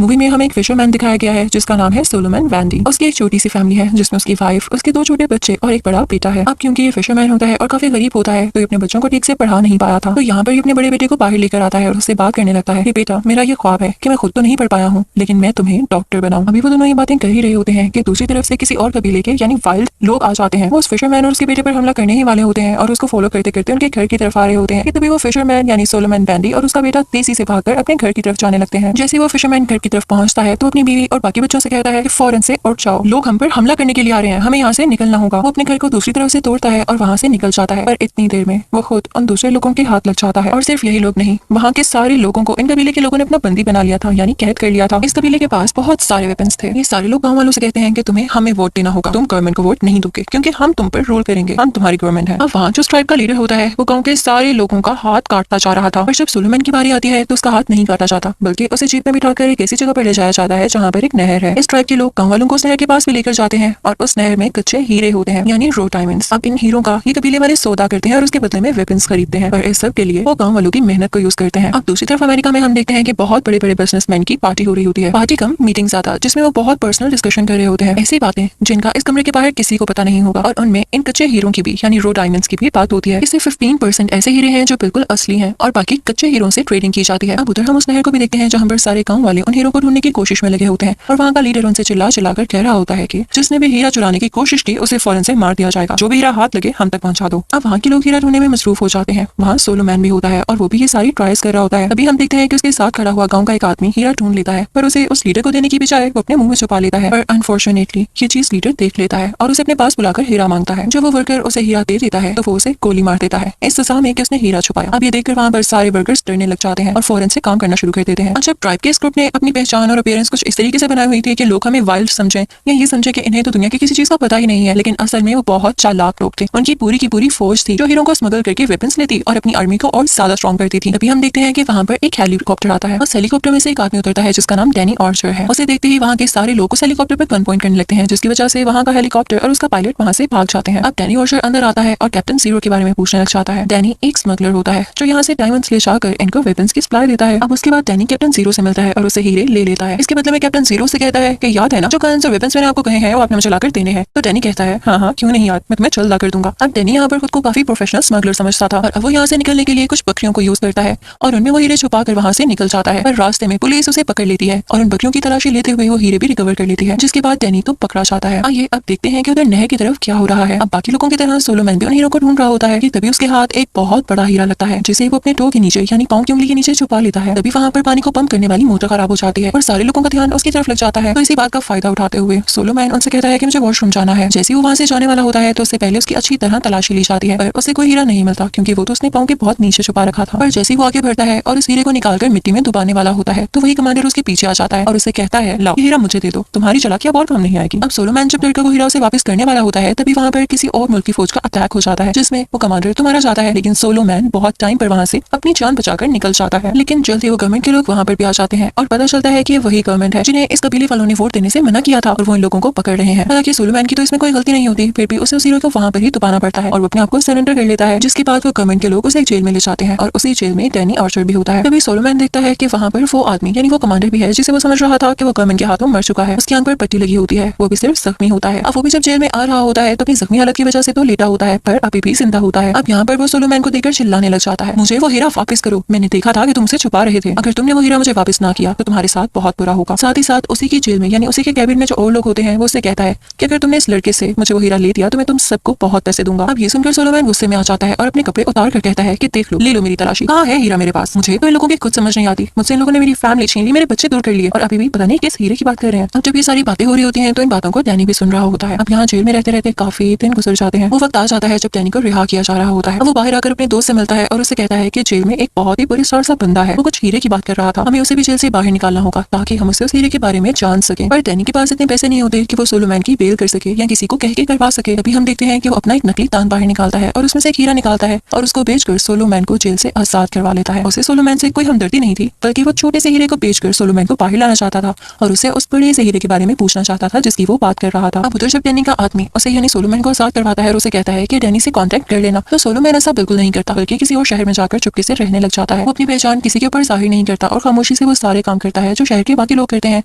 Movie में हमें एक फिशरमैन दिखाया गया है जिसका नाम है सोलोमन वैंडी। उसकी एक छोटी सी फैमिली है जिसमें उसकी वाइफ, उसके 2 छोटे बच्चे और एक बड़ा बेटा है। अब क्योंकि ये फिशरमैन होता है और काफी गरीब होता है तो ये अपने बच्चों को ठीक से पढ़ा नहीं पाया था। तो यहाँ पर अपने बड़े बेटे को बाहर लेकर आता है और उससे बात करने लगता है कि बेटा, मेरा ये ख्वाब है कि मैं खुद तो नहीं पढ़ पाया हूँ लेकिन मैं तुम्हें डॉक्टर बनाऊं। अभी वो दोनों ये बातें कर ही रहे होते हैं कि दूसरी तरफ से किसी और कबीले के यानी वाइल्ड लोग आ जाते हैं। वो उस फिशरमैन और उसके बेटे पर हमला करने ही वाले होते हैं और उसको फॉलो करते करते उनके घर की तरफ आ रहे होते हैं कि तभी वो फिशरमैन यानी सोलोमन वैंडी और उसका बेटा तेजी से भागकर अपने घर की तरफ जाने लगते हैं। जैसे वो फिशरमैन घर की तरफ पहुंचता है तो अपनी बीवी और बाकी बच्चों से कहता है कि फौरन से उठ जाओ, लोग हम पर हमला करने के लिए आ रहे हैं, हमें यहाँ से निकलना होगा। वो अपने घर को दूसरी तरफ से तोड़ता है और वहाँ से निकल जाता है, पर इतनी देर में वो खुद उन दूसरे लोगों के हाथ लग जाता है। और सिर्फ यही लोग नहीं, वहाँ के सारे लोगों को इन कबीले के लोगों ने अपना बंदी बना लिया था यानी कैद कर लिया था। इस कबीले के पास बहुत सारे वेपन्स थे। ये सारे लोग गाँव वालों से कहते हैं कि तुम्हें हमें वोट देना होगा, तुम गवर्नमेंट को वोट नहीं दोगे क्योंकि हम तुम पर रूल करेंगे, हम तुम्हारी गवर्नमेंट है। अब वहाँ जो ट्राइब का लीडर होता है वो गाँव के सारे लोगों का हाथ काटता जा रहा था, पर जब सोलोमन की बारी आती है तो उसका हाथ नहीं काटा जाता बल्कि उसे जीप में बिठाकर एक ऐसी जगह पर ले जाया जाता है जहाँ पर एक नहर है। इस ट्राइब के लोग गाँव वालों को उस नहर के पास भी लेकर जाते हैं और उस नहर में कच्चे हीरे होते हैं यानी रो डायमंड्स। अब इन हीरो का ये कबीले वाले सौदा करते हैं और उसके बदले में वेपन्स खरीदते हैं, पर इस सब के लिए वो गाँव वालों की मेहनत को यूज करते हैं। अब दूसरी तरफ अमेरिका में हम देखते हैं कि बहुत बड़े बड़े बिजनेसमैन की पार्टी हो रही होती है, पार्टी कम मीटिंग ज्यादा, जिसमें वो बहुत पर्सनल डिस्कशन कर रहे होते हैं, ऐसी बातें जिनका इस कमरे के बाहर किसी को पता नहीं होगा। और उनमें इन कच्चे हीरों की भी यानी रो डायमंड्स की भी बात होती है। इससे 15% ऐसे हीरे हैं जो बिल्कुल असली हैं और बाकी कच्चे हीरों से ट्रेडिंग की जाती है। अब उधर हम उस नहर को भी देखते हैं जहाँ पर सारे गाँव वाले उन हीरो को ढूंढने की कोशिश में लगे होते हैं और वहाँ का लीडर उनसे चिल्ला चिल्लाकर कह रहा होता है कि जिसने भी हीरा चुराने की कोशिश की उसे फौरन से मार दिया जाएगा, जो भी हीरा हाथ लगे हम तक पहुंचा दो। अब वहाँ के लोग हीरा ढूंढने में मसरूफ हो जाते हैं। वहाँ सोलोमैन भी होता है और वो भी ये सारी ट्राइज कर रहा होता है। तभी हम देखते हैं कि उसके साथ खड़ा हुआ गाँव का एक आदमी हीरा ढूंढ लेता है, पर उसे उस लीडर को देने की बजाय वो अपने मुंह में छुपा लेता है। पर अनफॉर्चुनेटली ये चीज लीडर देख लेता है और उसे अपने पास बुलाकर हीरा मांगता है। जब वो वर्कर उसे हीरा दे देता है तो वो उसे गोली मार देता है इस सजा में कि उसने हीरा छुपाया। अब ये देखकर वहाँ पर सारे वर्कर्स डरने लग जाते हैं और फौरन से काम करना शुरू कर देते हैं। जब ट्राइब के इस ग्रुप ने अपनी पहचान और अपीयरेंस कुछ इस तरीके से बनाई हुई थी कि लोग हमें वाइल्ड समझें या ये समझे कि इन्हें तो दुनिया की किसी चीज का पता ही नहीं है, लेकिन असल में वो बहुत चालाक लोग थे। उनकी पूरी की पूरी फौज थी जो हीरो को स्मगल करके वेपन्स लेती और अपनी आर्मी को और ज्यादा स्ट्रॉन्ग करती थी। अभी हम देखते हैं कि वहाँ पर एक हेलीकॉप्टर आता है। उस हेलीकॉप्टर में से एक आदमी उतरता है जिसका नाम डैनी आर्चर है। उसे देखते ही वहाँ के सारे लोग उस हेलीकॉप्टर पर गन पॉइंट करने लगते हैं, जिसकी वजह से वहाँ का हेलीकॉप्टर और उसका पायलट वहाँ से भाग जाते हैं। अब डैनी आर्चर अंदर आता है और कैप्टन जीरो के बारे में पूछने लग जाता है। डैनी एक स्मगलर होता है जो यहाँ से डायमंड्स ले जाकर इनको वेपन्स की सप्लाई देता है। अब उसके बाद डैनी कैप्टन जीरो से मिलता है और उसे हीरे ले लेता है। इसके बदले में कैप्टन जीरो से कहता है कि याद है ना जो गन्स और वेपन्स मैंने आपको कहे हैं वो आपने मुझे लाकर देने हैं। तो डैनी कहता है हाँ हाँ क्यों नहीं याद, मैं तुम्हें जल्द ला कर दूंगा। अब डैनी यहाँ पर खुद को काफी प्रोफेशनल स्मगलर समझता था और अब वो यहाँ से निकलने के लिए कुछ बकरियों को यूज करता है और उनमें वो हीरे छुपा कर वहाँ से निकल जाता है। पर रास्ते में पुलिस उसे पकड़ लेती है और उन बकरियों की तलाशी लेते हुए वो हीरे भी रिकवर कर लेती है, जिसके बाद डैनी तो पकड़ा जाता है। आइए अब देखते हैं कि उधर नहर की तरफ क्या हो रहा है। अब बाकी लोगों की तरह सोलोमैन भी उन हीरो को ढूंढ रहा होता है कि तभी उसके हाथ एक बहुत बड़ा हीरा लगता है जिसे वो अपने टो के नीचे यानी पांव की उंगली के नीचे छुपा लेता है। तभी वहाँ पर पानी को पंप करने वाली मोटर खराब हो जाती है और सारे लोगों का ध्यान उसकी तरफ लग जाता है। तो इसी बात का फायदा उठाते हुए सोलोमैन उनसे कहता है कि मुझे वॉशरूम जाना है। जैसे वो वहाँ से जाने वाला होता है तो उससे पहले उसकी अच्छी तरह तलाशी ली जाती है, पर उसे कोई हीरा नहीं मिलता क्योंकि वो तो उसने पांव के बहुत नीचे छुपा रखा था। पर जैसे वो आगे बढ़ता है और उस हीरे को निकालकर मिट्टी में डुबाने वाला होता है तो वही कमांडर उसके पीछे आ जाता है और उसे कहता है लाओ ये हीरा मुझे दे दो, तुम्हारी चालाकी अब और काम नहीं आएगी। अब सोलोमैन जब लड़का को हीरा उसे वापस करने वाला होता है तभी वहाँ पर किसी और मुल्क की फौज का अटैक हो जाता है जिसमें वो कमांडर तो मारा जाता है, लेकिन सोलोमैन बहुत टाइम पर वहाँ से अपनी जान बचाकर निकल जाता है। लेकिन जल्दी वो गवर्नमेंट के लोग वहाँ पर भी आ जाते हैं और पता चलता है कि वही गवर्नमेंट है जिन्हें इस कबीले वालों ने वोट देने से मना किया था और वो इन लोगों को पकड़ रहे हैं। हालांकि सोलोमैन की तो इसमें कोई गलती नहीं होती, फिर भी उसे उस हीरो को वहाँ पर ही दबाना पड़ता है और वो अपने आप को सरेंडर कर लेता है, जिसके बाद वो गवर्नमेंट के लोग उसे एक जेल में ले जाते हैं और उसी जेल में डैनी आर्चर भी होता है। तभी सोलोमैन देखता है कि वहाँ पर वो आदमी यानी वो कमांडर भी है जिसे वो समझ रहा था कि वो गवर्नमेंट के हाथों मर चुका है। उसकी आंख पर पट्टी लगी होती है, वो भी सिर्फ जख्मी होता है। अब वो भी जब जेल में आ रहा होता है तो अपनी जख्मी हालत की वजह से तो लेटा होता है पर अभी भी जिंदा होता है। अब यहाँ पर वो सोलोमैन को देखकर चिल्लाने लग जाता है, मुझे वो हीरा वापस करो, मैंने देखा था कि तुमसे छुपा रहे थे, अगर तुमने वो हीरा मुझे वापस ना किया तो तुम्हारे साथ बहुत बुरा होगा। साथ ही साथ उसी की जेल में यानी उसी के कैबिन में जो और लोग होते हैं वो उससे कहता है कि अगर तुमने इस लड़के से मुझे वो हीरा ले दिया तो मैं तुम सबको बहुत पैसे दूंगा। अब ये सुनकर सोलोमैन गुस्से में आ जाता है और अपने कपड़े उतार कर कहता है कि देख लो, ले लो मेरी तलाशी, कहाँ है हीरा मेरे पास, मुझे तो इन लोगों की कुछ समझ नहीं आती, मुझसे इन लोगों ने मेरी फैमिली छीन ली, मेरे बच्चे दूर कर लिए और अभी भी पता नहीं किस हीरे की बात कर रहे हैं। अब जब ये सारी बातें हो रही होती हैं तो इन बातों को डैनी भी सुन रहा होता है। अब यहाँ जेल में रहते रहते काफी दिन गुजर जाते हैं। वो वक्त आ जाता है जब डैनी को रिहा किया जा रहा होता है। वो बाहर आकर अपने दोस्त से मिलता है और उससे कहता है कि जेल में एक बहुत ही पुलिसवार सा बंदा है, वो कुछ हीरे की बात कर रहा था, हमें उसे भी जेल से बाहर निकालना होगा ताकि हम उसे उस हीरे के बारे में जान सके। पर डैनी के पास इतने पैसे नहीं होते कि वो सोलोमैन की बेल कर सके या किसी को कह के करवा सके। तभी हम देखते हैं कि वो अपना एक नकली तान बाहर निकालता है और उसमें से एक हीरा निकालता है और उसको बेचकर सोलोमैन को जेल से आजाद करवा लेता है। उसे सोलोमैन से कोई हमदर्दी नहीं थी, बल्कि वो छोटे से हीरे को बेचकर सोलोमैन को बाहर लाना चाहता था और उसे उस बड़े से हीरे के बारे में पूछना चाहता था जिसकी वो बात कर रहा था। अब उधर जब डैनी का आदमी उसे यानी सोलोमैन को आजाद करवाता है और उसे कहता है कि डैनी से कांटेक्ट कर लेना, तो सोलोमैन ऐसा बिल्कुल नहीं करता बल्कि किसी और शहर में जाकर चुपके से रहने लग जाता है। वो अपनी पहचान किसी के ऊपर जाहिर नहीं करता और खामोशी से वो सारे काम करता है है जो शहर के बाकी लोग करते हैं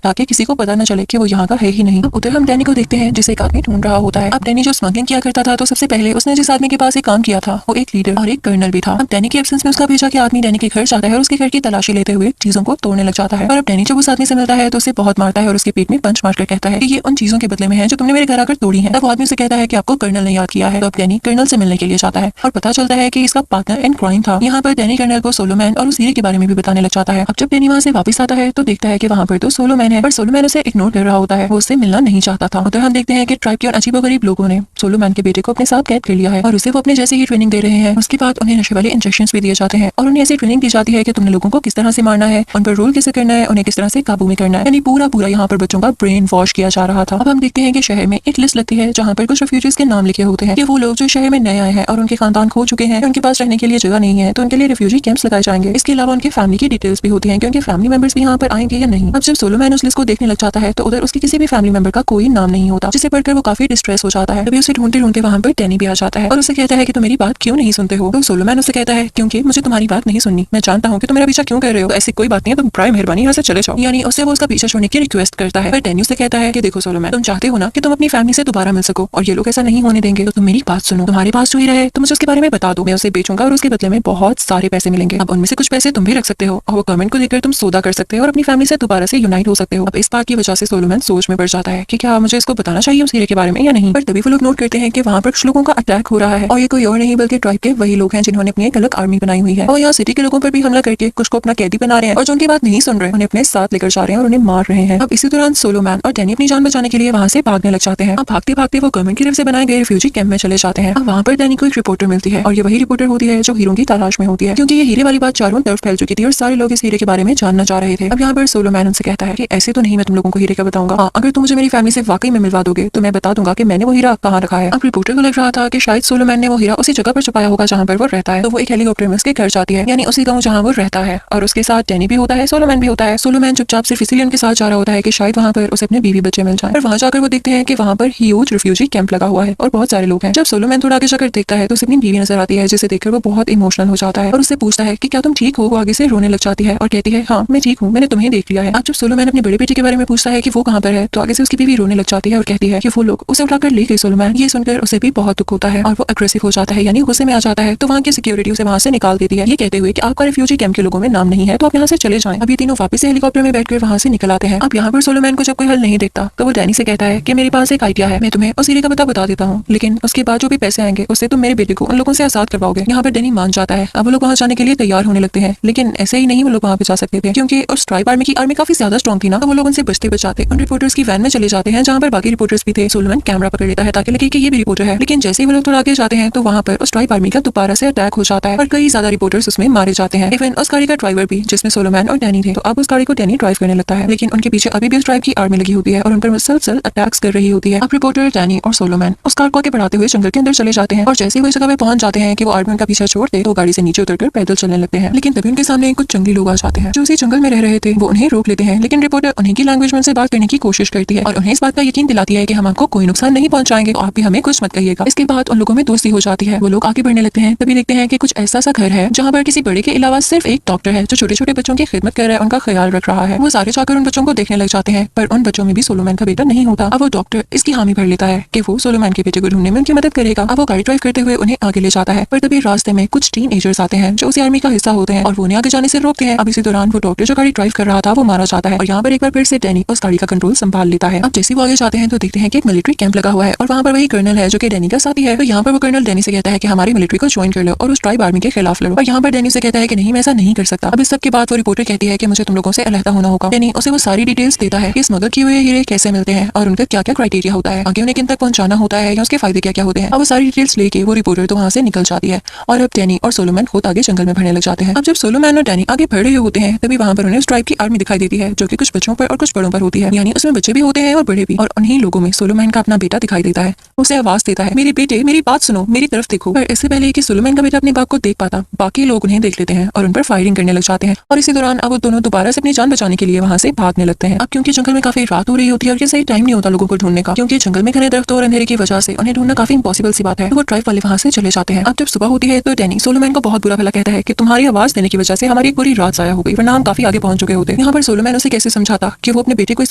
ताकि किसी को पता न चले कि वो यहाँ का है ही नहीं। उधर हम डैनी को देखते हैं जिसे एक आदमी ढूंढ रहा होता है। अब डैनी जो स्मगलिंग किया करता था तो सबसे पहले उसने जिस आदमी के पास एक काम किया था वो एक लीडर और एक कर्नल भी था। अब डैनी के एब्सेंस में उसका भेजा कि आदमी डैनी के घर जाता है और उसके घर की तलाशी लेते हुए चीजों को तोड़ने लग जाता है। और अब डैनी जब उस आदमी से मिलता है तो उसे बहुत मारता है और उसके पेट में पंच मारकर कहता है कि ये उन चीजों के बदले में है जो तुमने मेरे घर आकर तोड़ी है। तब वो आदमी उसे कहता है कि आपको कर्नल ने याद किया है। तो अब डैनी कर्नल से मिलने के लिए जाता है और पता चलता है कि इसका पार्टनर इन क्राइम था। यहाँ पर डैनी कर्नल को सोलोमैन और उस हीरे के बारे में भी बताने लग जाता है। अब जब डैनी वहाँ से वापस आता है तो देखता है कि वहाँ पर तो सोलोमैन है, पर सोलोमैन उसे इग्नोर कर रहा होता है, वो उससे मिलना नहीं चाहता था। उधर हम देखते हैं कि ट्राइब के अजीबोगरीब लोगों ने सोलोमैन के बेटे को अपने साथ कैद कर लिया है और उसे वो अपने जैसे ही ट्रेनिंग दे रहे हैं। उसके बाद उन्हें नशे वाले इंजेक्शंस भी दिए जाते हैं और उन्हें ऐसी ट्रेनिंग दी जाती है कि तुमने लोगों को किस तरह से मारना है, उन पर रोल कैसे करना है, उन्हें किस तरह से काबू में करना है। यानी पूरा यहाँ पर बच्चों का ब्रेन वॉश किया जा रहा था। अब हम देखते हैं कि शहर में एक लिस्ट लगती है जहाँ पर कुछ रेफ्यूजीज के नाम लिखे होते हैं कि वो लोग जो शहर में नए आए हैं और उनके खानदान खो चुके हैं, उनके पास रहने के लिए जगह नहीं है तो उनके लिए रेफ्यूजी कैंप्स लगाए जाएंगे। इसके अलावा उनके फैमिली की डिटेल्स भी होती हैं कि उनके फैमिली मेंबर्स भी यहाँ पर आएंगे या नहीं। अब जब सोलोमैन उस लिस्ट को देखने लग जाता है तो उधर उसके किसी भी फैमिली मेंबर का कोई नाम नहीं होता, जिसे पढ़कर वो काफी डिस्ट्रेस हो जाता है। तभी उसे ढूंढते ढूंढते वहाँ पर डैनी भी आ जाता है और उसे कहता है कि तुम मेरी बात क्यों नहीं सुनते हो। तो सोलोमैन उसे कहता है क्योंकि मुझे तुम्हारी बात नहीं सुननी, मैं जानता हूँ कि तुम मेरा पीछा क्यों कर रहे हो, ऐसी कोई बात नहीं है, तुम बराए मेहरबानी यहाँ से चले जाओ। यानी उससे वो उसका पीछा छोड़ने की रिक्वेस्ट करता है। पर डैनी उसे कहता है कि देखो सोलोमैन, तुम चाहते हो ना कि तुम अपनी फैमिली से दोबारा मिल सको और ये लोग ऐसा नहीं होने देंगे, तो तुम मेरी बात सुनो। तुम्हारे पास जो हीरा है तो मुझे उसके बारे में बता दो, मैं उसे बेचूंगा और उसके बदले में बहुत सारे पैसे मिलेंगे। अब उनमें से कुछ पैसे तुम भी रख सकते हो और वो गवर्नमेंट को देकर तुम सौदा कर सकते हो और अपनी फैमिली से दोबारा से यूनाइट हो सकते हो। अब इस बात की वजह से सोलोमैन सोच में पड़ जाता है कि क्या मुझे इसको बताना चाहिए उस हीरे के बारे में या नहीं। पर तभी वो लोग नोट करते हैं कि वहाँ पर कुछ लोगों का अटैक हो रहा है और ये कोई और नहीं बल्कि ट्राइब के वही लोग हैं जिन्होंने अपनी एक अलग आर्मी बनाई हुई है और यहाँ सिटी के लोगों पर भी हमला करके कुछ को अपना कैदी बना रहे हैं और जो उनकी बात नहीं सुन रहे उन्हें अपने साथ लेकर जा रहे हैं और उन्हें मार रहे हैं। अब इसी दौरान सोलोमैन और डैनी अपनी जान बचाने के लिए वहाँ से भागने लग जाते हैं। अब भागते भागते वो गवर्नमेंट की तरफ से बनाए गए रिफ्यूजी कैंप में चले जाते हैं। अब वहाँ पर डैनी को एक रिपोर्टर मिलती है और ये वही रिपोर्टर होती है जो हीरों की तलाश में होती है, क्योंकि ये हीरे वाली बात चारों तरफ फैल चुकी थी और सारे लोग इस हीरे के बारे में जानना चाह रहे थे। अब यहाँ पर सोलोमैन उनसे कहता है कि ऐसे तो नहीं मैं तुम लोगों को हीरे का बताऊंगा, हाँ, अगर तुम मुझे मेरी फैमिली से वाकई में मिलवा दोगे तो मैं बता दूंगा कि मैंने वो हीरा कहाँ रखा है। अब रिपोर्टर को लग रहा था कि शायद सोलोमैन ने वो हीरा उसी जगह पर छुपाया होगा जहाँ पर वो रहता है, तो वो एक हेलीकॉप्टर में उसके घर जाती है, यानी उसी गाँव जहाँ वो रहता है, और उसके साथ डैनी भी होता है, सोलोमैन भी होता है। सोलोमैन चुपचाप सिर्फ इसीलिए उनके साथ जा रहा होता है कि शायद वहाँ पर उसे अपने बीवी बच्चे मिल जाए। और वहाँ जाकर वो देखते हैं कि वहाँ पर ह्यूज रिफ्यूजी कैंप लगा हुआ है और बहुत सारे लोग हैं। जब सोलोमैन थोड़ा आगे जाकर देखता है तो उसे अपनी बीवी नजर आती है, जिसे देखकर वो बहुत इमोशनल हो जाता है और उससे पूछता है कि क्या तुम ठीक हो। वो आगे से रोने लग जाती है और कहती है हाँ मैं ठीक हूँ, मैंने तुम्हें देख लिया है। अब जब सोलोमैन अपने बड़े बेटे के बारे में पूछता है कि वो कहाँ पर है तो आगे से उसकी बीवी रोने लग जाती है और कहती है कि वो लोग उसे उठाकर ले गए। सोलोमैन ये सुनकर उसे भी बहुत दुख होता है और वो अग्रेसिव हो जाता है, यानी गुस्से में आ जाता है। तो वहाँ की सिक्योरिटी उसे वहाँ से निकाल देती है, ये कहते हुए कि आपका रिफ्यूजी कैंप के लोगों में नाम नहीं है तो आप यहाँ से चले जाएं। अब ये तीनों वापस से हेलीकॉप्टर में बैठकर वहाँ से निकल आते हैं। अब यहाँ पर सोलोमैन को जब कोई हल नहीं दिखता तो वो डैनी से कहता है कि मेरे पास एक आइडिया है, मैं तुम्हें उस हीरे का पता बता देता हूँ, लेकिन उसके बाद जो भी पैसे आएंगे उससे तुम मेरे बेटे को उन लोगों से आजाद करवाओगे। यहाँ पर डैनी मान जाता है। अब वो लोग वहाँ जाने के लिए तैयार होने लगते हैं, लेकिन ऐसे ही नहीं वो लोग वहाँ पे जा सकते थे क्योंकि उस ट्राइब आर्मी काफी ज्यादा स्ट्रॉन्ग थी ना, तो वो लोग उनसे बचते बचाते उन रिपोर्टर्स की वैन में चले जाते हैं जहाँ पर बाकी रिपोर्टर्स भी थे। सोलोमैन कैमरा पकड़ लेता है ताकि लगे कि ये भी रिपोर्टर है, लेकिन जैसे ही वो लोग थोड़ा आगे जाते हैं तो वहाँ पर उस ट्राइब आर्मी का दोबारा से अटैक हो जाता है और कई ज्यादा रिपोर्टर्स उसमें मारे जाते हैं, इवन उस गाड़ी का ड्राइवर भी जिसमें सोलोमैन और डैनी थे। तो अब उस गाड़ी को डैनी ड्राइव करने लगता है, लेकिन उनके पीछे अभी भी उस ट्राइब की आर्मी लगी होती है और उन पर मुसलसल अटैक्स कर रही होती है। अब रिपोर्टर डैनी और सोलोमैन उस कार को आगे बढ़ाते हुए जंगल के अंदर चले जाते हैं और जैसे ही वो जगह पे पहुंच जाते हैं कि वो आर्मी उनका पीछा छोड़ते तो गाड़ी से नीचे उतरकर पैदल चलने लगते हैं, लेकिन तभी उनके सामने कुछ जंगली लोग आ जाते हैं जो उसी जंगल में रह रहे थे। वो उन्हें रोक लेते हैं, लेकिन रिपोर्टर उन्हीं की लैंग्वेज में उनसे बात करने की कोशिश करती है और उन्हें इस बात का यकीन दिलाती है कि हम आपको कोई नुकसान नहीं पहुंचाएंगे, तो आप भी हमें कुछ मत कहिएगा। इसके बाद उन लोगों में दोस्ती हो जाती है। वो लोग आगे बढ़ने लगते हैं, तभी देखते हैं कि कुछ ऐसा सा घर है जहाँ पर किसी बड़े के अलावा सिर्फ एक डॉक्टर है जो छोटे छोटे बच्चों की खिदमत कर रहा है, उनका ख्याल रख रहा है। वो सारे जाकर उन बच्चों को देखने लग जाते हैं, पर उन बच्चों में भी सोलोमैन का बेटा नहीं होता। अब वो डॉक्टर इसकी हामी भर लेता है कि वो सोलोमैन के बेटे को ढूंढने में उनकी मदद करेगा। अब वो गाड़ी ड्राइव करते हुए उन्हें आगे ले जाता है, पर तभी रास्ते में कुछ टीनएजर्स आते हैं जो उसी आर्मी का हिस्सा होते हैं और वो उन्हें आगे जाने से रोकते हैं। अब इसी दौरान वो डॉक्टर जो गाड़ी ड्राइव कर रहा था वो मारा जाता है और यहाँ पर एक बार फिर से डैनी उस गाड़ी का कंट्रोल संभाल लेता है। अब जैसे वो आगे जाते हैं तो देखते हैं कि एक मिलिट्री कैंप लगा हुआ है और वहाँ पर वही कर्नल है जो कि डैनी का साथी है। तो यहाँ पर वो कर्नल डैनी से कहता है कि हमारी मिलिट्री को ज्वाइन कर लो और उस ट्राइब आर्मी के खिलाफ लड़ो, और यहाँ पर डैनी से कहता है कि नहीं मैं ऐसा नहीं कर सकता। अब इस सब के बाद वो रिपोर्टर कहती है कि मुझे तुम लोगों से अलहदा होना होगा। डैनी उसे वो सारी डिटेल्स देता है कि स्मगल किए हुए हीरे कैसे मिलते हैं और उनका क्या क्या क्राइटेरिया होता है, आगे उन्हें किन तक पहुंचाना होता है या उसके फायदे क्या क्या होते हैं। अब वो सारी डिटेल्स लेके वो रिपोर्टर तो वहाँ से निकल जाती है और अब डैनी और सोलोमैन खुद आगे जंगल में बढ़ने लग जाते हैं। अब जब सोलोमैन और डैनी आगे बढ़ रहे होते हैं तभी वहाँ पर उन्हें उस ट्राइब की आर्मी दिखाई देती है जो कि कुछ बच्चों पर और कुछ बड़ों पर होती है, यानी उसमें बच्चे भी होते हैं और बड़े भी। और उन्हीं लोगों में सोलोमैन का अपना बेटा दिखाई देता है। उसे आवाज देता है मेरे बेटे मेरी बात सुनो, मेरी तरफ देखो। पर इससे पहले कि सोलोमैन का बेटा अपने बाप को देख पाता बाकी लोग उन्हें देख लेते हैं और उन पर फायरिंग करने लग जाते हैं और इसी दौरान अब वो दोनों दोबारा से अपनी जान बचाने के लिए वहाँ से भागने लगते हैं। अब क्योंकि जंगल में काफी रात हो रही होती है और ये सही टाइम नहीं होता लोगों को ढूंढने का, क्योंकि जंगल में घने दरख्त और अंधेरे की वजह से उन्हें ढूंढना काफी इम्पॉसिबल सी बात है। तो वो ट्राइब वाले वहाँ से चले जाते हैं। अब जब सुबह होती है तो डैनी सोलोमैन को बहुत बुरा भला कहता है कि तुम्हारी आवाज देने की वजह से हमारी पूरी रात जाया हो गई, वरना हम काफी आगे पहुंच चुके होते। होते। यहाँ पर सोलोमैन उसे कैसे समझाता कि वो अपने बेटे को इस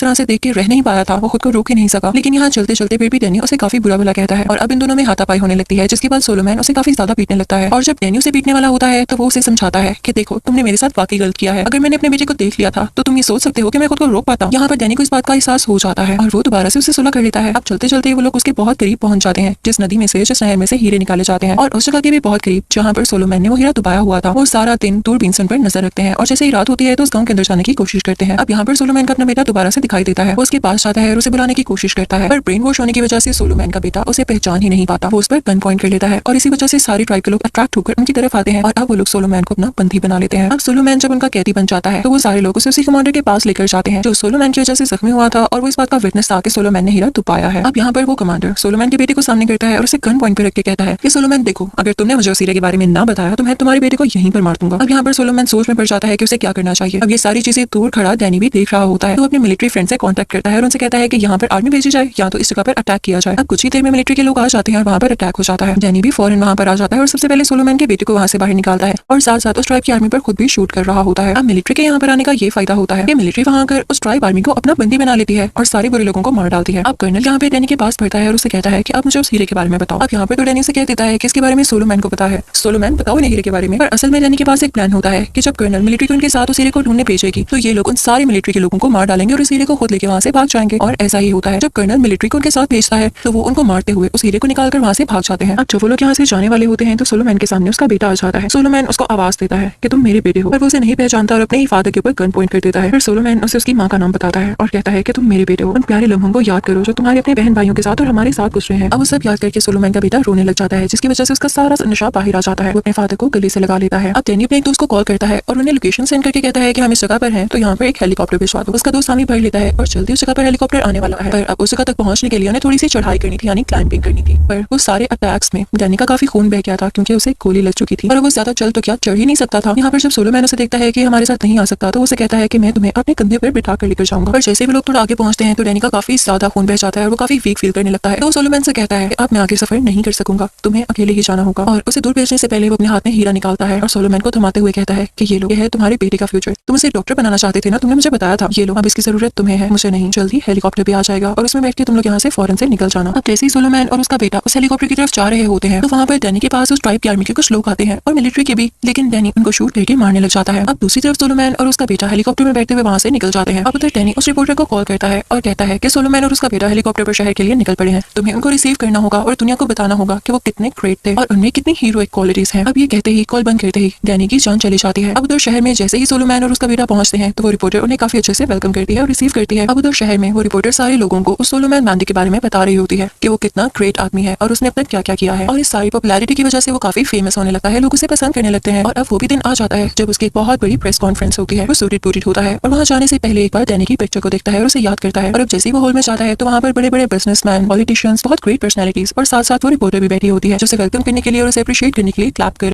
तरह से देख के रह नहीं पाया था, वो खुद को रोक ही नहीं सका। लेकिन यहाँ चलते चलते फिर भी डैनी उसे काफी बुरा भला कहता है और अब इन दोनों में हाथापाई होने लगती है, जिसके बाद सोलोमैन उसे काफी ज्यादा पीटने लगता है। और जब डैनी उसे पीटने वाला होता है तो वो उसे समझाता है कि देखो तुमने मेरे साथ वाकई गलत किया है, अगर मैंने अपने बेटे को देख लिया था तो तुम ये सोच सकते हो कि मैं खुद को रोक पाता। यहाँ पर डैनी को इस बात का एहसास हो जाता है और वो दोबारा से उसे सुलह कर लेता है। अब चलते चलते वो लोग उसके बहुत करीब पहुंच जाते हैं, जिस नदी में से, जिस नहर में से हीरे निकाले जाते हैं, और उस जगह के भी बहुत करीब जहाँ पर सोलोमैन ने वो हीरा दबाया हुआ था। वो सारा दिन दूरबीन से उन पर नजर रखते हैं और जैसे ही रात होती है तो उस गांव के अंदर जाने की कोशिश करते हैं। अब यहाँ पर सोलोमैन का अपना बेटा दोबारा से दिखाई देता है, वो उसके पास जाता है और उसे बुलाने की कोशिश करता है, पर ब्रेन वॉश होने की वजह से सोलोमैन का बेटा उसे पहचान ही नहीं पाता। वो उस पर गन पॉइंट कर लेता है और इसी वजह से सारी ट्राइब के लोग अट्रैक्ट होकर उनकी तरफ आते हैं और अब वो लोग सोलोमैन को अपना बंदी बना लेते हैं। अब सोलोमैन जब उनका कैदी बन जाता है तो वो सारे लोग उसे उसी कमांडर के पास लेकर जाते हैं जो सोलोमैन की वजह से जख्मी हुआ था और वो इस बात का विटनेस था कि सोलोमैन ने हीरा दबाया है। अब यहाँ पर वो कमांडर सोलोमैन के बेटे को सामने करता है और उसे गन पॉइंट पर रख के कहता है कि सोलोमैन देखो, अगर तुमने मुझे उस हीरे के बारे में ना बताया तो मैं तुम्हारे बेटे को यहीं पर मार दूंगा। अब यहाँ पर सोलोमैन सोच में पड़ जाता है कि उसे क्या करना चाहिए। अब ये सारी चीजें दूर खड़ा डैनी भी देख रहा होता है, तो अपने मिलिट्री फ्रेंड से कांटेक्ट करता है और उनसे कहता है कि यहाँ पर आर्मी भेजी जाए या तो इस जगह पर अटैक किया जाए। अब कुछ ही देर में मिलिट्री के लोग आ जाते हैं और वहाँ पर अटैक हो जाता है। डैनी भी फौरन वहाँ पर आ जाता है और सबसे पहले सोलोमैन के बेटे को वहाँ से बाहर निकालता है और साथ साथ उस ट्राइब की आर्मी पर खुद भी शूट कर रहा होता है। अब मिलिट्री के यहाँ पर आने का ये फायदा होता है कि मिलिट्री वहाँ आकर उस ट्राइब आर्मी को अपना बंदी बना लेती है और सारे बुरे लोगों को मार डालती है। अब कर्नल यहाँ पे डैनी के पास बढ़ता है और उसे कहता है कि अब मुझे उस हीरे के बारे में बताओ। अब यहाँ पे तो डैनी से कह देता है कि इसके बारे में सोलोमैन को पता है, सोलोमैन बताओ इन्हें हीरे के बारे में। पर असल में डैनी के पास एक प्लान होता है कि जब कर्नल मिलिट्री को उनके साथ उस हीरे को ढूंढने भेजेगी तो ये लोग उन सारे मिलिट्री के लोगों को मार डालेंगे और उस हीरे को खुद लेके वहाँ से भाग जाएंगे। और ऐसा ही होता है, जब कर्नल मिलिट्री को उनके साथ भेजता है तो वो उनको मारते हुए उस हीरे को निकाल कर वहाँ से भाग जाते हैं। अब जब वो लोग यहाँ से जाने वाले होते हैं तो सोलोमैन के सामने उसका बेटा आ जाता है। सोलोमैन उसको आवाज देता है कि तुम मेरे बेटे हो, पर वो उसे नहीं पहचानता और अपने ही फादर के ऊपर गन पॉइंट कर देता है। फिर सोलोमैन उसे उसकी माँ का नाम बताता है और कहता है कि तुम मेरे बेटे हो, उन प्यारे लम्हों को याद करो जो तुम्हारे अपने बहन भाइयों के साथ और हमारे साथ गुजरे हैं। अब वो सब याद करके सोलोमैन का बेटा रोने लग जाता है, जिसकी वजह से उसका सारा नशा बाहर आ जाता है। वो अपने फादर को गले से लगा लेता है। अब डैनी अपने एक दोस्त को कॉल करता है और उन्हें लोकेशन सेंड करके कहता है कि हम इस जगह पर हैं तो यहाँ पर एक हेलीकॉप्टर भिजवा दो। उसका दोस्त हामी भर लेता है और जल्दी उस जगह पर हेलीकॉप्टर आने वाला है। पर अब उस जगह तक पहुंचने के लिए उन्हें थोड़ी सी चढ़ाई करनी थी, यानी क्लाइंबिंग करनी थी। पर वो सारे अटैक्स में डैनी का काफी खून बह गया था क्योंकि उसे गोली लग चुकी थी और वो ज्यादा चल तो क्या चढ़ ही नहीं सकता था। यहाँ पर जब सोलोमैन उसे देखता है कि हमारे साथ नहीं आ सकता तो उसे कहता है कि मैं तुम्हें अपने कंधे पर बिठा कर लेकर जाऊंगा। पर जैसे भी लोग थोड़ा आगे पहुंचते हैं तो डैनी का काफी ज्यादा खून बह जाता है और वो काफी वीक फील करने लगता है। तो सोलोमैन से कहता है कि अब मैं आगे सफर नहीं कर सकूंगा, तुम्हें अकेले ही जाना होगा। और उसे दूर भेजने से पहले वो अपने हाथ में हीरा निकालता है और सोलोमैन को थमाते हुए कहता है कि ये लो, ये है तुम्हारे बेटे का फ्यूचर, तुम उसे डॉक्टर बनाना चाहते थे ना, तुमने मुझे बताया था, ये लो अब इसकी जरूरत तुम्हें है, मुझे नहीं। जल्दी हेलीकॉप्टर भी आ जाएगा और उसमें बैठ के तुम लोग यहाँ से फौरन से निकल जाना। अब जैसे ही सोलोमैन और उसका बेटा उस हेलीकॉप्टर की तरफ जा रहे होते हैं तो वहाँ पर डैनी के पास उस ट्राइब की आर्मी के कुछ लोग आते हैं और मिलिट्री के भी, लेकिन डैनी उनको शूट करके मारने लग जाता है। अब दूसरी तरफ सोलोमैन और उसका बेटा हेलीकॉप्टर में बैठते हुए वहाँ से निकल जाते हैं। अब उधर डैनी उस रिपोर्टर को कॉल करता है और कहता है कि सोलोमैन और उसका बेटा हेलीकॉप्टर पर शहर के लिए निकल पड़े हैं, तुम्हें उनको रिसीव करना होगा और दुनिया को बताना होगा कि वो कितने ग्रेट थे और उनमें कितनी हीरोइक क्वालिटीज हैं। अब ये कहते ही कॉल बंद करते ही डैनी की जान चली जाती है। अब उधर शहर में जैसे ही सोलोमैन और उसका बेटा पहुंचते हैं तो वो रिपोर्टर उन्हें काफी अच्छे से वेलकम करती है और रिसीव करती है। अब उधर शहर में वो रिपोर्टर सारे लोगों को उस सोलोमैन बैंडी के बारे में बता रही होती है कि वो कितना ग्रेट आदमी है और उसने अब तक क्या क्या किया है और इस सारी पॉपुलैरिटी की वजह से वो काफी फेमस होने लगता है, लोग उसे पसंद करने लगते हैं। और अब वो भी दिन आ जाता है जब उसकी एक बहुत बड़ी प्रेस कॉन्फ्रेंस होती है। वो सूटेड बूटेड होता है और वहाँ जाने से पहले एक बार डैनी की पिक्चर को देखता है और उसे याद करता है। और अब जैसे ही वो हॉल में जाता है तो वहाँ पर बड़े बड़े बिजनेसमैन, पॉलिटिशियंस, बहुत ग्रेट पर्सनैलिटीज और साथ साथ वो रिपोर्टर भी बैठी होती है जो उसे वेलकम करने के लिए और उसे अप्रिशिएट करने के लिए क्लैप कर